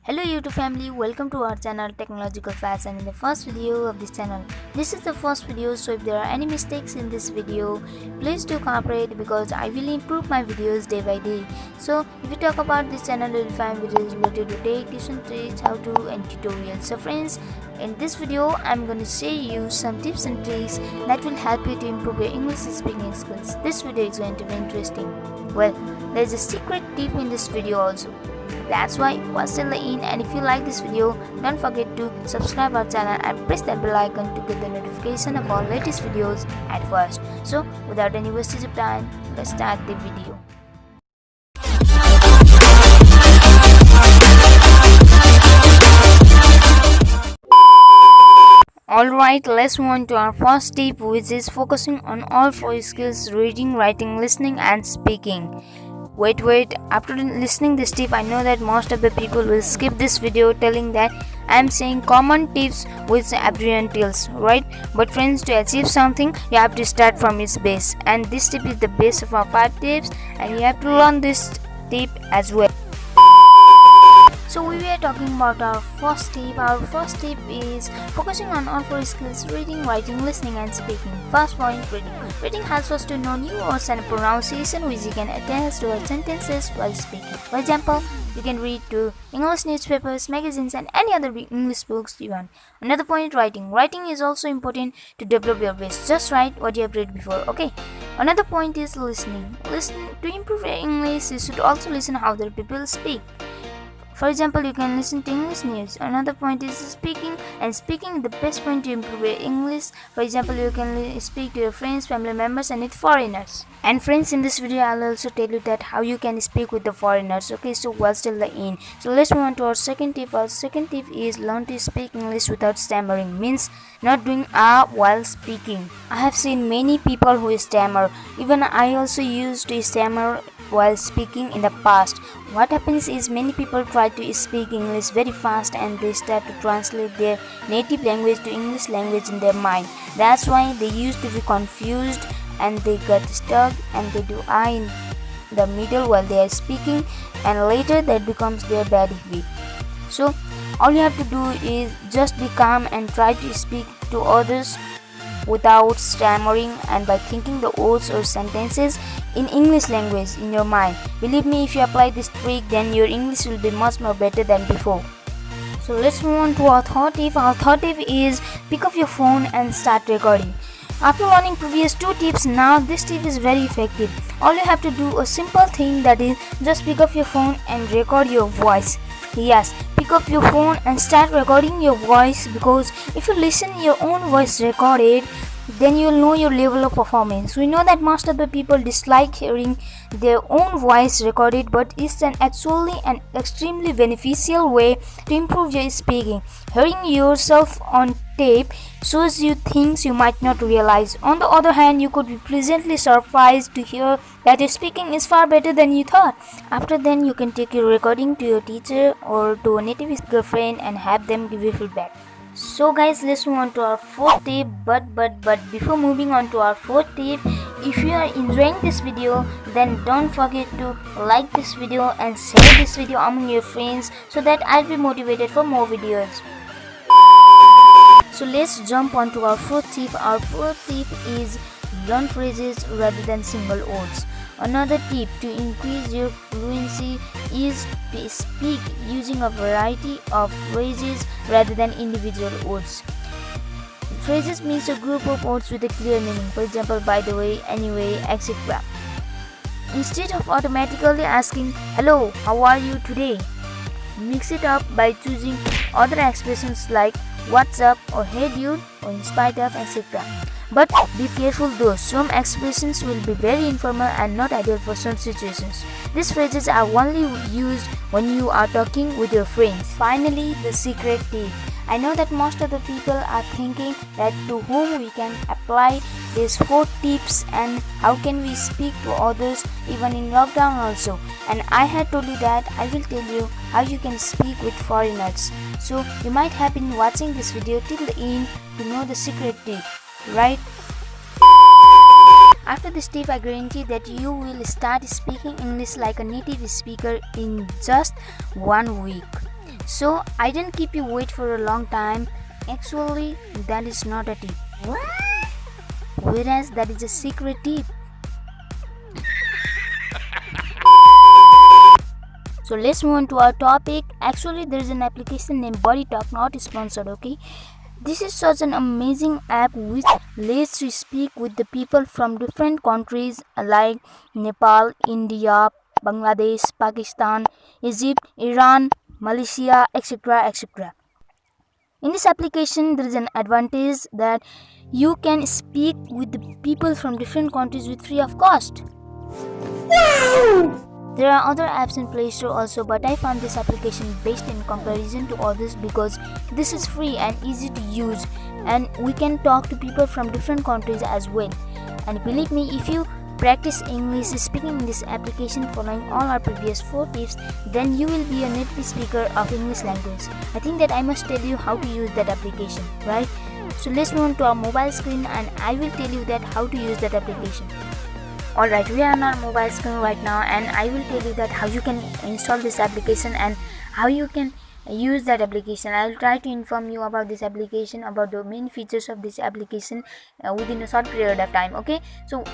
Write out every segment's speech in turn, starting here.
Hello YouTube family, welcome to our channel Technological Facts, and in the first video of this channel, this is the first video, so if there are any mistakes in this video, please do cooperate because I will improve my videos day by day. So if you talk about this channel, you will find videos related to tech, tips and tricks, how to and tutorials. So friends, in this video I'm going to share you some tips and tricks that will help you to improve your English speaking skills. This video is going to be interesting. Well, there is a secret tip in this video also. That's why watch till the end, and if you like this video, don't forget to subscribe our channel and press that bell icon to get the notification of our latest videos at first. So without any wastage of time, let's start the video. Alright, let's move on to our first tip, which is focusing on all four skills: reading, writing, listening and speaking. Wait, after listening this tip, I know that most of the people will skip this video telling that I am saying common tips with abbreviations, right? But friends, to achieve something, you have to start from its base, and this tip is the base of our 5 tips, and you have to learn this tip as well. So we were talking about our first tip. Our first tip is focusing on all 4 skills: reading, writing, listening and speaking. First point, reading. Reading helps us to know new words and pronunciation which you can attach to our sentences while speaking. For example, you can read to English newspapers, magazines and any other English books you want. Another point, writing. Writing is also important to develop your base. Just write what you have read before, okay? Another point is listening. To improve your English, you should also listen how other people speak. For example, you can listen to English news. Another point is speaking, and speaking is the best point to improve your English. For example, you can speak to your friends, family members and with foreigners. And friends, in this video I'll also tell you that how you can speak with the foreigners, okay? So watch till the end. So let's move on to our second tip. Our second tip is learn to speak English without stammering, means not doing while speaking. I have seen many people who stammer. Even I also used to stammer while speaking in the past. What happens is many people try to speak English very fast and they start to translate their native language to English language in their mind. That's why they used to be confused and they get stuck and they do I in the middle while they are speaking, and later that becomes their bad habit. So all you have to do is just be calm and try to speak to others without stammering and by thinking the words or sentences in English language in your mind. Believe me, if you apply this trick, then your English will be much more better than before. So let's move on to our third tip. Our third tip is pick up your phone and start recording. After learning previous 2 tips, now this tip is very effective. All you have to do a simple thing, that is just pick up your phone and record your voice. Yes, pick up your phone and start recording your voice, because if you listen your own voice recorded, then you will know your level of performance. We know that most of the people dislike hearing their own voice recorded, but it's actually an extremely beneficial way to improve your speaking. Hearing yourself on tape shows you things you might not realize. On the other hand, you could be pleasantly surprised to hear that your speaking is far better than you thought. After then, you can take your recording to your teacher or to a native speaker friend and have them give you feedback. So guys, let's move on to our 4th tip. But before moving on to our 4th tip, if you are enjoying this video, then don't forget to like this video and share this video among your friends so that I'll be motivated for more videos. So let's jump on to our 4th tip. Our 4th tip is learn phrases rather than single words. Another tip to increase your fluency is to speak using a variety of phrases rather than individual words. Phrases means a group of words with a clear meaning. For example, by the way, anyway, etc. Instead of automatically asking, hello, how are you today? Mix it up by choosing other expressions like what's up or hey dude or in spite of, etc. But be careful though, some expressions will be very informal and not ideal for some situations. These phrases are only used when you are talking with your friends. Finally, the secret tip. I know that most of the people are thinking that to whom we can apply these 4 tips and how can we speak to others even in lockdown also. And I had told you that I will tell you how you can speak with foreigners. So you might have been watching this video till the end to know the secret tip, right? After this tip, I guarantee that you will start speaking English like a native speaker in just 1 week. So I didn't keep you wait for a long time. Actually, that is not a tip. Whereas that is a secret tip. So let's move on to our topic. Actually, there is an application named Body Talk, not sponsored, okay? This is such an amazing app which lets you speak with the people from different countries like Nepal, India, Bangladesh, Pakistan, Egypt, Iran, Malaysia, etc. etc. In this application, there is an advantage that you can speak with the people from different countries with free of cost. There are other apps in Play Store also, but I found this application best in comparison to others because this is free and easy to use, and we can talk to people from different countries as well. And believe me, if you practice English speaking in this application following all our previous 4 tips, then you will be a native speaker of English language. I think that I must tell you how to use that application, right? So let's move on to our mobile screen and I will tell you that how to use that application. Alright, we are on our mobile screen right now and I will tell you that how you can install this application and how you can use that application. I will try to inform you about this application, about the main features of this application within a short period of time. Okay, so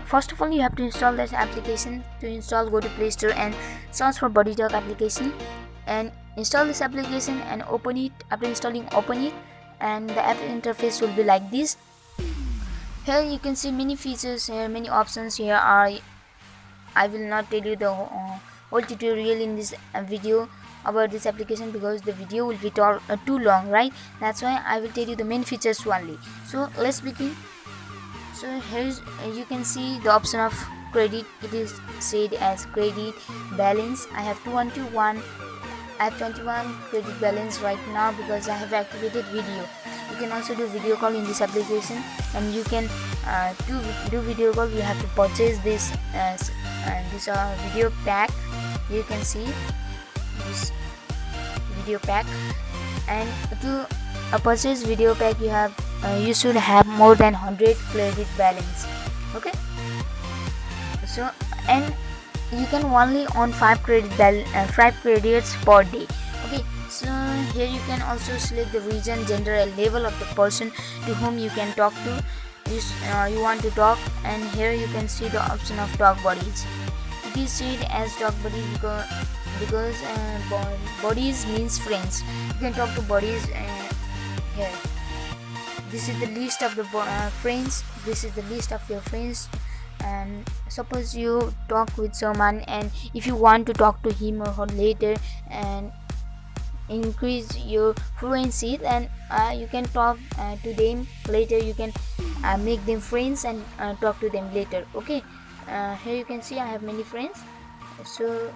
first of all, you have to install this application. To install, go to Play Store and search for Body Talk application and install this application and open it. After installing, open it and the app interface will be like this. Here you can see many features here, many options here are. I will not tell you the whole tutorial in this video about this application because the video will be too long, right? That's why I will tell you the main features only. So let's begin. So here you can see the option of credit. It is said as credit balance. I have 221. I have 21 credit balance right now because I have activated video. You can also do video call in this application, and you can do video call. You have to purchase this video pack. You can see this video pack, and to purchase video pack, you should have more than 100 credit balance. Okay. So and you can only earn 5 credits per day. Okay, so here you can also select the region, gender and level of the person to whom you can talk to. You want to talk, and here you can see the option of talk buddies. It is said as talk buddy because buddies means friends. You can talk to buddies here. This is the list of the friends. This is the list of your friends. And suppose you talk with someone, and if you want to talk to him or her later and increase your fluency, then you can talk to them later. You can make them friends and talk to them later. Okay, here you can see I have many friends. So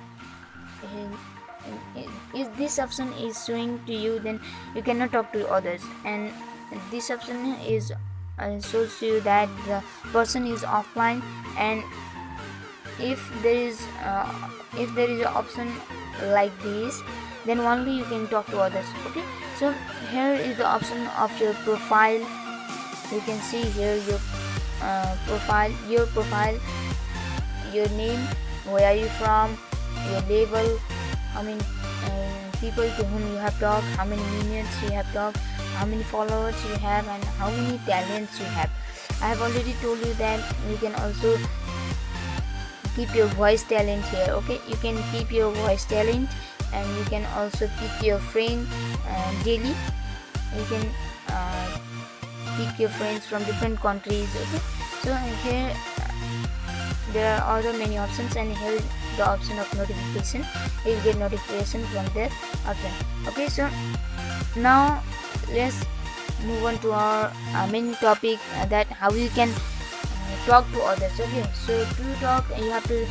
if this option is showing to you, then you cannot talk to others, and this option is shows you that the person is offline, and if there is an option like this, then only you can talk to others. Okay, so here is the option of your profile. You can see here your profile, your name, where are you from, your level, how many people to whom you have talked, how many minutes you have talked, how many followers you have, and how many talents you have. I have already told you that you can also keep your voice talent here. Okay, you can keep your voice talent, and you can also pick your friend daily. You can pick your friends from different countries. Okay, so here there are other many options, and here is the option of notification. You will get notification from that option. Okay, so now let's move on to our main topic, that how you can talk to others. Okay, so to talk, you have to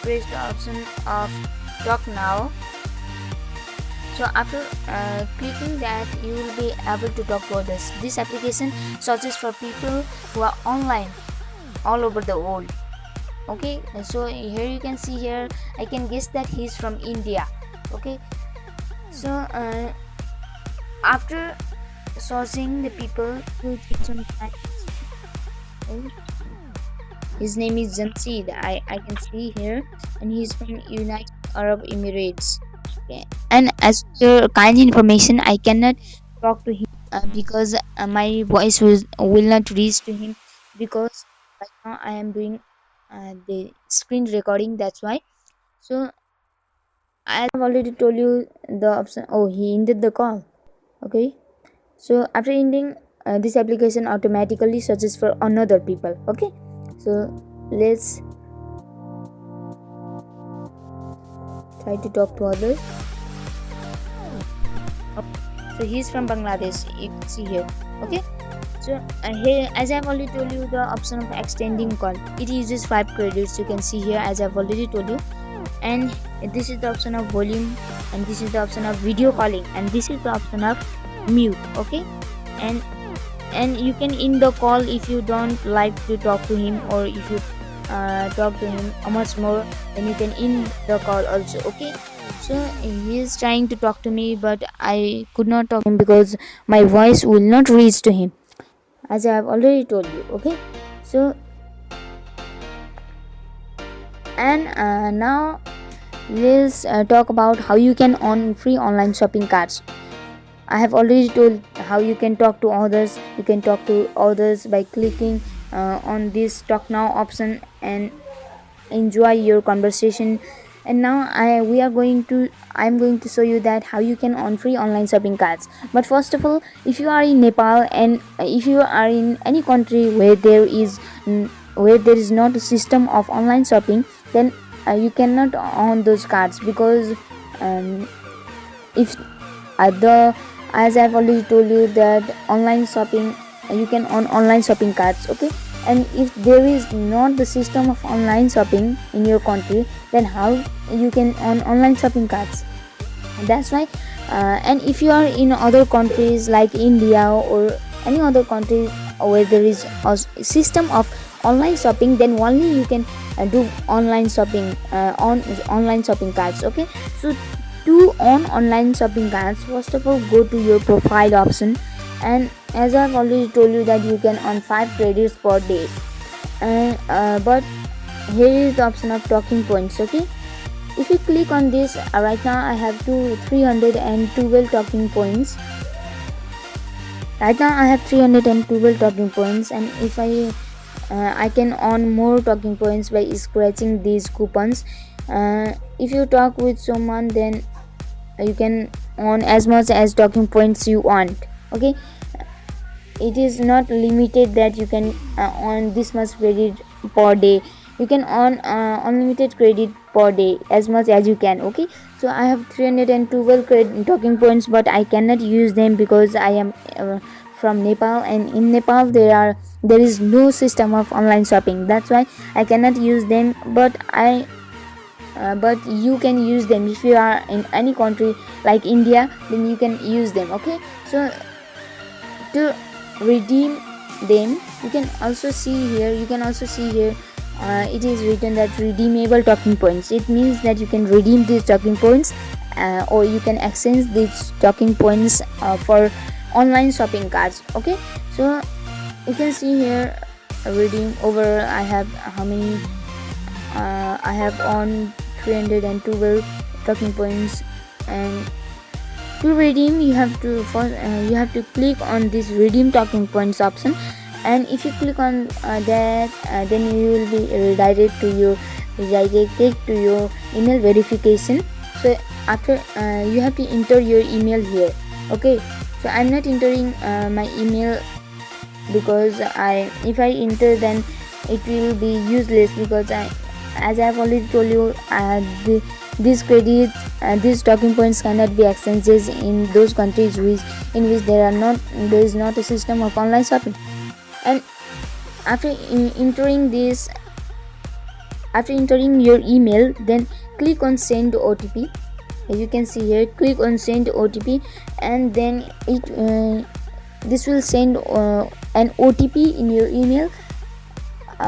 press the option of talk now. So after clicking that, you will be able to talk to others. This application searches for people who are online all over the world. Okay, so here you can see here, I can guess that he's from India. Okay, so after sourcing the people, his name is Jamsid. I can see here, and he's from United Arab Emirates. Okay. And as your kind information, I cannot talk to him because my voice will not reach to him, because right now I am doing the screen recording. That's why. So I have already told you the option. Oh, he ended the call. Okay. So after ending, this application automatically searches for another people. Okay. So let's try to talk to others. So he's from Bangladesh, you can see here. Okay. So here, as I've already told you, the option of extending call, it uses 5 credits. You can see here, as I've already told you. And this is the option of volume, and this is the option of video calling, and this is the option of mute. Okay. And you can end the call if you don't like to talk to him, or if you talk to him much more, then you can end the call also. Okay. So he is trying to talk to me, but I could not talk to him because my voice will not reach to him, as I have already told you. Okay. So and now let's talk about how you can earn free online shopping cards. I have already told how you can talk to others. You can talk to others by clicking on this talk now option and enjoy your conversation. And now I'm going to show you that how you can earn free online shopping cards. But first of all, if you are in Nepal, and if you are in any country where there is not a system of online shopping, then you cannot earn those cards, because if the as I've already told you that online shopping, you can earn online shopping cards. Okay. And if there is not the system of online shopping in your country, then how you can earn online shopping cards? That's why. And if you are in other countries like India or any other country where there is a system of online shopping, then only you can do online shopping on online shopping cards. Okay. So to earn online shopping cards, first of all, go to your profile option, and as I've already told you that you can earn 5 credits per day. And but here is the option of talking points. Okay. If you click on this, right now I have 312 talking points. Right now I have 312 talking points, and if I can earn more talking points by scratching these coupons. If you talk with someone, then you can earn as much as talking points you want. Okay. It is not limited that you can earn this much credit per day. You can earn unlimited credit per day, as much as you can. Okay. So I have 312 talking points, but I cannot use them because I am from Nepal, and in Nepal there is no system of online shopping. That's why I cannot use them, but you can use them. If you are in any country like India, then you can use them. Okay. So to redeem them, you can also see here it is written that redeemable talking points. It means that you can redeem these talking points, or you can exchange these talking points for online shopping cards. Okay. So you can see here redeem over. I have how many I have on 312 talking points, and to redeem you have to click on this redeem talking points option, and if you click on that, then you will be redirected to your email verification. So after you have to enter your email here. Okay. So I'm not entering my email, because if I enter, then it will be useless, because as I have already told you, these talking points cannot be exchanged in those countries in which there is not a system of online shopping. And after entering your email, then click on send OTP. As you can see here, click on send OTP, and then this will send an OTP in your email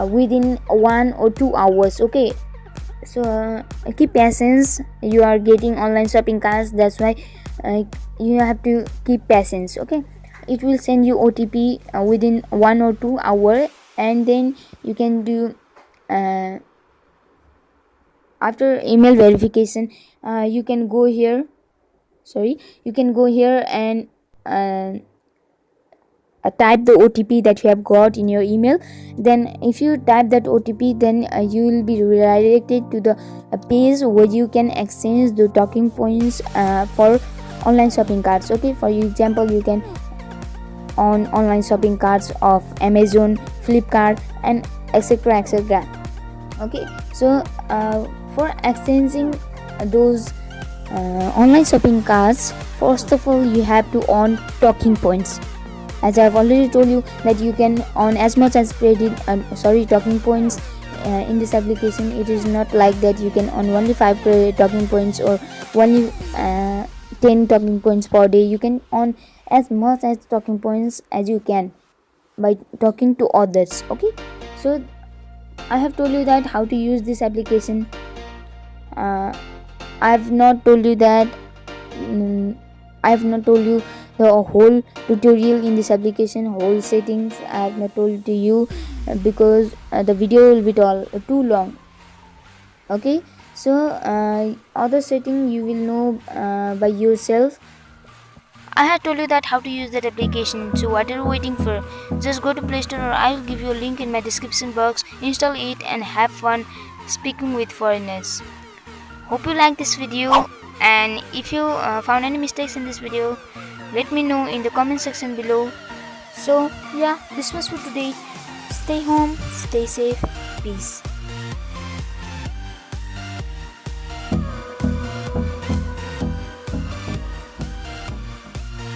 within 1 or 2 hours. Okay. So keep patience. You are getting online shopping cards, that's why you have to keep patience. Okay. It will send you OTP within 1 or 2 hours, and then you can do after email verification, you can go here. You can go here and type the OTP that you have got in your email. Then if you type that OTP, then you will be redirected to the page where you can exchange the talking points for online shopping carts. Okay, for example, you can on online shopping carts of Amazon, Flipkart, and etc etc. Okay, so for exchanging those online shopping carts, first of all you have to earn talking points. As I have already told you that you can earn as much as talking points in this application. It is not like that you can earn only 5 talking points or only 10 talking points per day. You can earn as much as talking points as you can by talking to others. Okay, so I have told you that how to use this application. I have not told you that I have not told you the whole tutorial in this application, whole settings. I have not told to you because the video will be too long. Okay, so other setting you will know by yourself. I had told you that how to use that application, so what are you waiting for? Just go to Play Store, or I will give you a link in my description box. Install it and have fun speaking with foreigners. Hope you like this video, and if you found any mistakes in this video, let me know in the comment section below. So yeah, this was for today. Stay home, stay safe, peace.